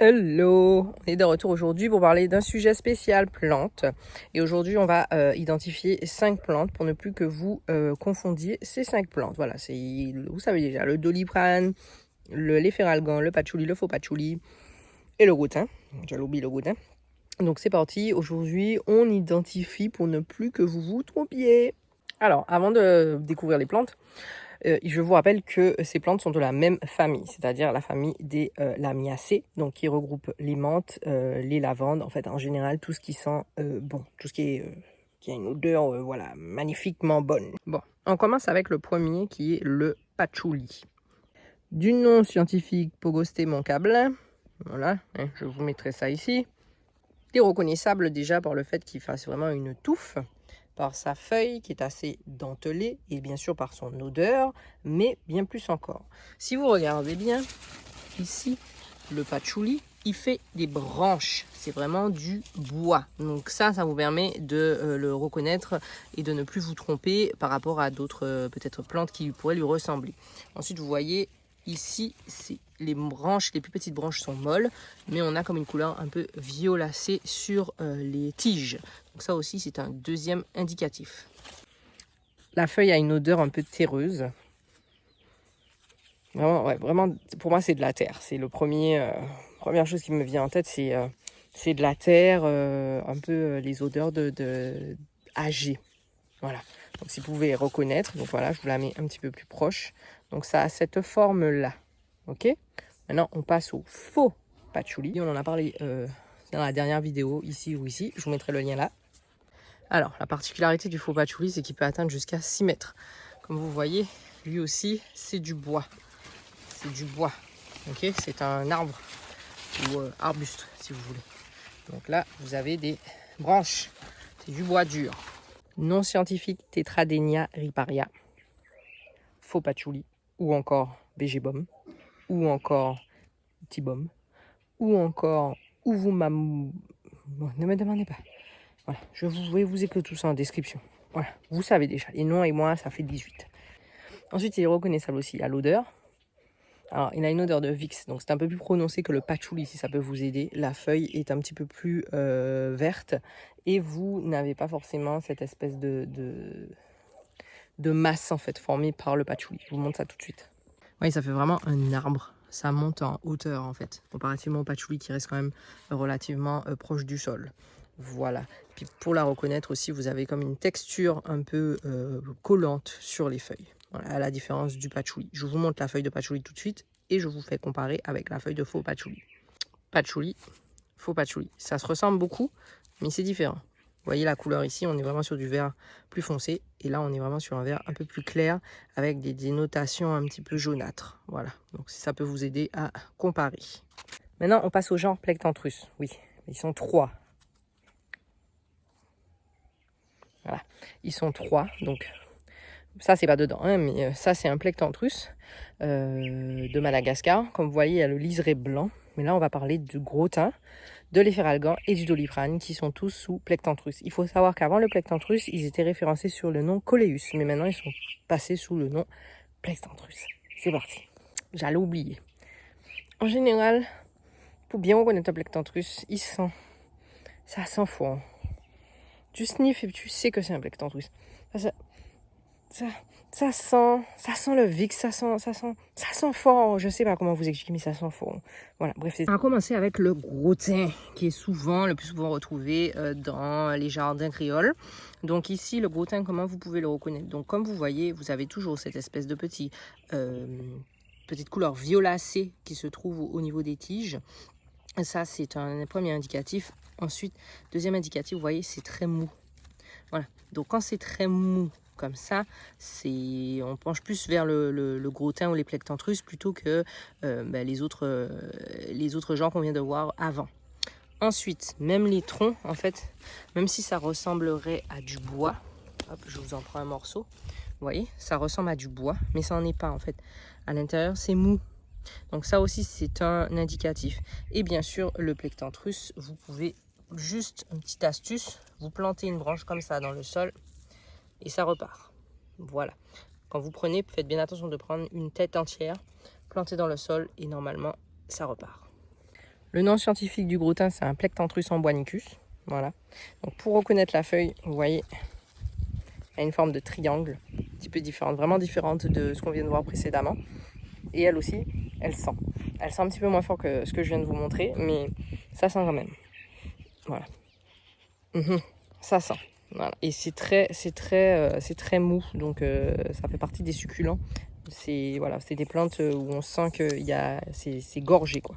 Hello! On est de retour aujourd'hui pour parler d'un sujet spécial, plantes. Et aujourd'hui, on va identifier 5 plantes pour ne plus que vous confondiez ces 5 plantes. Voilà, vous savez déjà, le doliprane, l'efferalgan, le patchouli, le faux patchouli et le goutin. J'ai oublié le goutin. Donc c'est parti, aujourd'hui, on identifie pour ne plus que vous vous trompiez. Alors, avant de découvrir les plantes, je vous rappelle que ces plantes sont de la même famille, c'est-à-dire la famille des Lamiacées, donc qui regroupe les menthes, les lavandes, en fait en général tout ce qui sent bon, tout ce qui a une odeur voilà, magnifiquement bonne. Bon, on commence avec le premier qui est le patchouli. Du nom scientifique Pogostemon cablin, voilà, hein, je vous mettrai ça ici. Il est reconnaissable déjà par le fait qu'il fasse vraiment une touffe, par sa feuille qui est assez dentelée et bien sûr par son odeur, mais bien plus encore. Si vous regardez bien, ici, le patchouli, il fait des branches. C'est vraiment du bois. Donc ça vous permet de le reconnaître et de ne plus vous tromper par rapport à d'autres peut-être plantes qui pourraient lui ressembler. Ensuite, vous voyez, ici, les branches, les plus petites branches sont molles, mais on a comme une couleur un peu violacée sur les tiges. Donc ça aussi, c'est un deuxième indicatif. La feuille a une odeur un peu terreuse. Vraiment, ouais, vraiment, pour moi, c'est de la terre. C'est première chose qui me vient en tête, c'est de la terre, un peu les odeurs de âgées. Voilà. Donc si vous pouvez reconnaître, donc voilà, je vous la mets un petit peu plus proche. Donc ça a cette forme-là. Ok. Maintenant, on passe au faux patchouli. On en a parlé dans la dernière vidéo, ici ou ici. Je vous mettrai le lien là. Alors, la particularité du faux patchouli, c'est qu'il peut atteindre jusqu'à 6 mètres. Comme vous voyez, lui aussi, c'est du bois. C'est du bois. Ok, c'est un arbre ou arbuste, si vous voulez. Donc là, vous avez des branches. C'est du bois dur. Nom scientifique, Tetradenia riparia. Faux patchouli. Ou encore bégébum. Ou encore tibum. Ou encore ouvumamou. Bon, ne me demandez pas. Voilà, je vais vous écrire tout ça en description. Voilà, vous savez déjà. Les noms et moi, ça fait 18. Ensuite, il est reconnaissable aussi à l'odeur. Alors, il a une odeur de Vicks, donc c'est un peu plus prononcé que le patchouli, si ça peut vous aider. La feuille est un petit peu plus verte et vous n'avez pas forcément cette espèce de masse en fait formée par le patchouli. Je vous montre ça tout de suite. Oui, ça fait vraiment un arbre. Ça monte en hauteur en fait, comparativement au patchouli qui reste quand même relativement proche du sol. Voilà. Puis pour la reconnaître aussi, vous avez comme une texture un peu collante sur les feuilles. Voilà, à la différence du patchouli. Je vous montre la feuille de patchouli tout de suite et je vous fais comparer avec la feuille de faux patchouli. Patchouli, faux patchouli. Ça se ressemble beaucoup, mais c'est différent. Vous voyez la couleur ici, on est vraiment sur du vert plus foncé. Et là, on est vraiment sur un vert un peu plus clair avec des dénotations un petit peu jaunâtres. Voilà, donc ça peut vous aider à comparer. Maintenant, on passe au genre Plectantrus. Oui, ils sont 3. Voilà, ils sont 3, donc ça c'est pas dedans, hein, mais ça c'est un Plectantrus de Madagascar. Comme vous voyez, il y a le liseré blanc, mais là on va parler du gros thym, de l'efferalgan et du doliprane qui sont tous sous Plectantrus. Il faut savoir qu'avant le Plectantrus, ils étaient référencés sur le nom Coleus, mais maintenant ils sont passés sous le nom Plectantrus. C'est parti, j'allais oublier. En général, pour bien reconnaître un Plectantrus, ça sent fort. Tu sniffes et tu sais que c'est un Plectantrus. Ça sent le Vicks, ça sent fort. Je sais pas comment vous expliquer, mais ça sent fort. Voilà, bref. On va commencer avec le gros thym, qui est le plus souvent retrouvé dans les jardins créoles. Donc ici, le gros thym, comment vous pouvez le reconnaître? Donc comme vous voyez, vous avez toujours cette espèce de petite couleur violacée qui se trouve au niveau des tiges. Ça, c'est un premier indicatif. Ensuite, deuxième indicatif, vous voyez, c'est très mou. Voilà, donc quand c'est très mou comme ça, on penche plus vers le gros thym ou les Plectantrus plutôt que les autres genres qu'on vient de voir avant. Ensuite, même les troncs, en fait, même si ça ressemblerait à du bois, hop, je vous en prends un morceau, vous voyez, ça ressemble à du bois, mais ça n'en est pas en fait. À l'intérieur, c'est mou. Donc ça aussi, c'est un indicatif. Et bien sûr, le Plectantrus, vous pouvez juste, une petite astuce, vous plantez une branche comme ça dans le sol et ça repart. Voilà. Quand vous prenez, faites bien attention de prendre une tête entière, plantée dans le sol et normalement, ça repart. Le nom scientifique du gros thym, c'est un Plectantrus amboinicus. Voilà. Donc pour reconnaître la feuille, vous voyez, elle a une forme de triangle, un petit peu différente, vraiment différente de ce qu'on vient de voir précédemment. Et elle aussi, elle sent. Elle sent un petit peu moins fort que ce que je viens de vous montrer, mais ça sent quand même. Voilà. Ça sent. Voilà. Et c'est très mou, donc ça fait partie des succulents. C'est voilà, c'est des plantes où on sent que c'est gorgé quoi.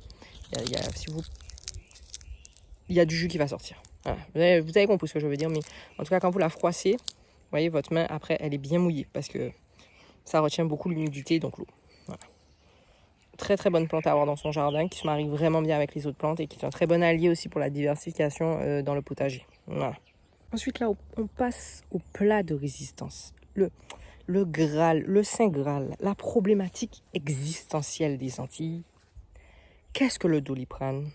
Il y a du jus qui va sortir. Voilà. Vous avez compris ce que je veux dire, mais en tout cas quand vous la froissez, vous voyez votre main après elle est bien mouillée parce que ça retient beaucoup l'humidité donc l'eau. Voilà. Très très bonne plante à avoir dans son jardin qui se marie vraiment bien avec les autres plantes et qui est un très bon allié aussi pour la diversification dans le potager. Voilà. Ensuite là on passe au plat de résistance. Le Graal, le Saint Graal, la problématique existentielle des Antilles. Qu'est-ce que le Doliprane?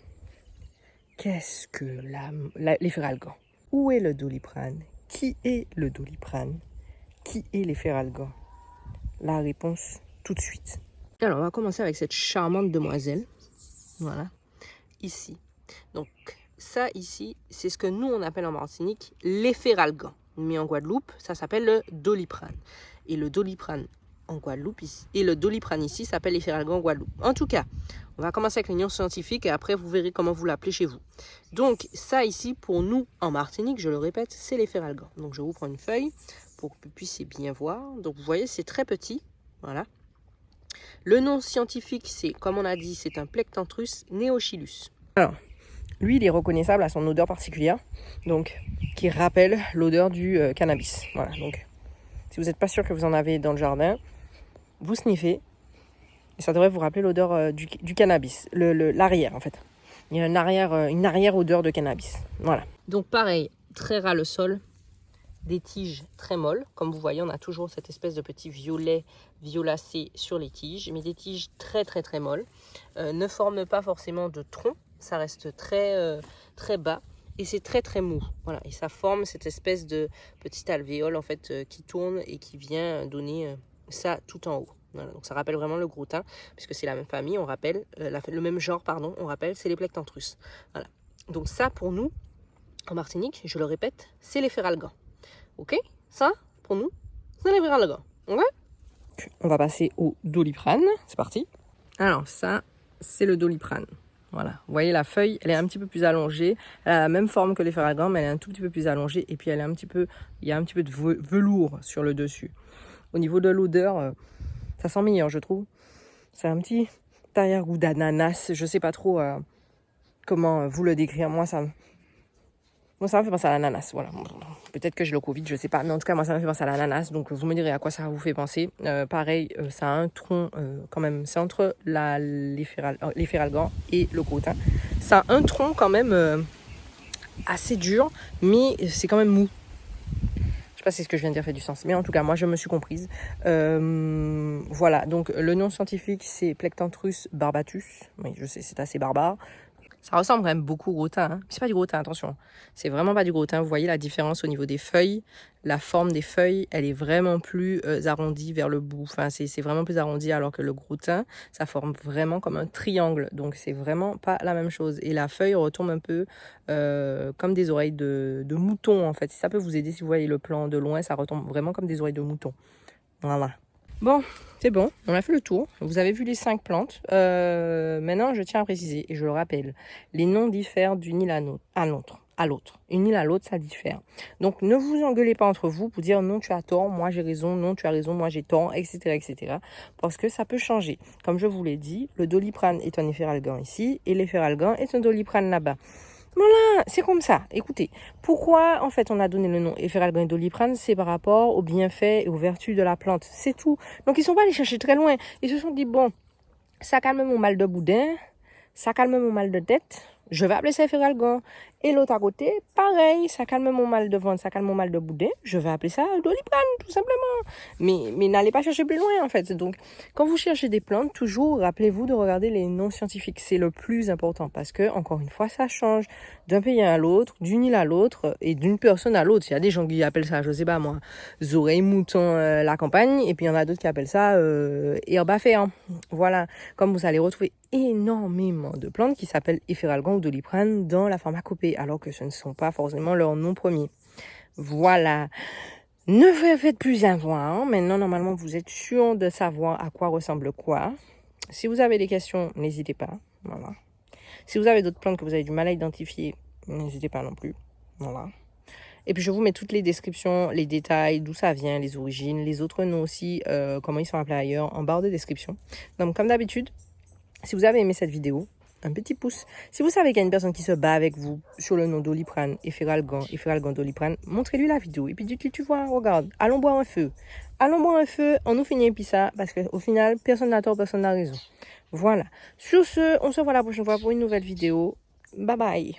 Qu'est-ce que l'efferalgan? Où est le Doliprane? Qui est le Doliprane? Qui est l'efferalgan? La réponse tout de suite. Alors, on va commencer avec cette charmante demoiselle. Voilà, ici. Donc, ça ici, c'est ce que nous, on appelle en Martinique l'efferalgan. Mais en Guadeloupe, ça s'appelle le Doliprane. Et le Doliprane en Guadeloupe, ici, et le Doliprane ici s'appelle l'efferalgan en Guadeloupe. En tout cas, on va commencer avec les noms scientifiques et après, vous verrez comment vous l'appelez chez vous. Donc, ça ici, pour nous, en Martinique, je le répète, c'est l'efferalgan. Donc, je vous prends une feuille pour que vous puissiez bien voir. Donc, vous voyez, c'est très petit. Voilà. Le nom scientifique, c'est, comme on a dit, c'est un Plectantrus neochilus. Alors, lui, il est reconnaissable à son odeur particulière, donc qui rappelle l'odeur du cannabis. Voilà, donc si vous n'êtes pas sûr que vous en avez dans le jardin, vous sniffez, et ça devrait vous rappeler l'odeur du cannabis, l'arrière en fait. Il y a une arrière odeur de cannabis. Voilà. Donc pareil, très ras le sol, des tiges très molles. Comme vous voyez, on a toujours cette espèce de petit violet violacé sur les tiges, mais des tiges très très très molles. Ne forment pas forcément de tronc, ça reste très bas et c'est très très mou. Voilà, et ça forme cette espèce de petite alvéole en fait qui tourne et qui vient donner ça tout en haut. Voilà, donc ça rappelle vraiment le gros thym puisque c'est la même famille, on rappelle le même genre pardon, on rappelle c'est les Plectantrus. Voilà. Donc ça pour nous en Martinique, je le répète, c'est l'efferalgan. Ok, ça, pour nous, c'est l'efferalgan. Ok. On va passer au Doliprane. C'est parti. Alors, ça, c'est le Doliprane. Voilà. Vous voyez, la feuille, elle est un petit peu plus allongée. Elle a la même forme que l'efferalgan, mais elle est un tout petit peu plus allongée. Et puis, il y a un petit peu de velours sur le dessus. Au niveau de l'odeur, ça sent meilleur, je trouve. C'est un petit arrière-goût d'ananas. Je sais pas trop comment vous le décrire. Moi, ça me fait penser à l'ananas, voilà. Peut-être que j'ai le Covid, je sais pas. Mais en tout cas, moi, ça me fait penser à l'ananas. Donc, vous me direz à quoi ça vous fait penser. Pareil, ça a un tronc quand même. C'est entre l'efferalgan et le gros thym. Ça a un tronc quand même assez dur, mais c'est quand même mou. Je sais pas si ce que je viens de dire fait du sens. Mais en tout cas, moi, je me suis comprise. Voilà, donc le nom scientifique, c'est Plectantrus barbatus. Oui, je sais, c'est assez barbare. Ça ressemble quand même beaucoup au gros thym. Hein. C'est pas du gros thym, attention. C'est vraiment pas du gros thym. Vous voyez la différence au niveau des feuilles. La forme des feuilles, elle est vraiment plus arrondie vers le bout. Enfin, c'est vraiment plus arrondi alors que le gros thym, ça forme vraiment comme un triangle. Donc, c'est vraiment pas la même chose. Et la feuille retombe un peu comme des oreilles de mouton, en fait. Ça peut vous aider si vous voyez le plan de loin. Ça retombe vraiment comme des oreilles de mouton. Voilà. Bon, c'est bon, on a fait le tour. Vous avez vu les 5 plantes. Maintenant, je tiens à préciser, et je le rappelle, les noms diffèrent d'une île à l'autre. Une île à l'autre, ça diffère. Donc, ne vous engueulez pas entre vous pour dire non, tu as tort, moi j'ai raison, non, tu as raison, moi j'ai tort, etc., etc. Parce que ça peut changer. Comme je vous l'ai dit, le Doliprane est un efferalgan ici, et l'efferalgan est un Doliprane là-bas. Voilà, c'est comme ça. Écoutez, pourquoi en fait on a donné le nom efferalgan et Doliprane, c'est par rapport aux bienfaits et aux vertus de la plante, c'est tout. Donc ils sont pas allés chercher très loin. Ils se sont dit bon, ça calme mon mal de boudin, ça calme mon mal de tête, je vais appeler ça efferalgan. Et l'autre à côté, pareil, ça calme mon mal de ventre, ça calme mon mal de boudin, je vais appeler ça Doliprane, tout simplement. Mais n'allez pas chercher plus loin, en fait. Donc, quand vous cherchez des plantes, toujours rappelez-vous de regarder les noms scientifiques. C'est le plus important parce que, encore une fois, ça change d'un pays à l'autre, d'une île à l'autre et d'une personne à l'autre. Il y a des gens qui appellent ça, je sais pas moi, oreilles moutons la campagne, et puis il y en a d'autres qui appellent ça herbe à faire. Voilà, comme vous allez retrouver énormément de plantes qui s'appellent Efferalgan ou Doliprane dans la pharmacopée, alors que ce ne sont pas forcément leurs noms premiers. Voilà. Ne vous faites plus avoir. Maintenant, normalement, vous êtes sûr de savoir à quoi ressemble quoi. Si vous avez des questions, n'hésitez pas. Voilà. Si vous avez d'autres plantes que vous avez du mal à identifier, n'hésitez pas non plus. Voilà. Et puis, je vous mets toutes les descriptions, les détails, d'où ça vient, les origines, les autres noms aussi, comment ils sont appelés ailleurs, en barre de description. Donc, comme d'habitude, si vous avez aimé cette vidéo, un petit pouce. Si vous savez qu'il y a une personne qui se bat avec vous sur le nom Doliprane, Efferalgan, Doliprane, montrez-lui la vidéo. Et puis dites-lui, tu vois, regarde, allons boire un feu. Allons boire un feu, on nous finit puis ça, parce qu'au final, personne n'a tort, personne n'a raison. Voilà. Sur ce, on se voit la prochaine fois pour une nouvelle vidéo. Bye bye.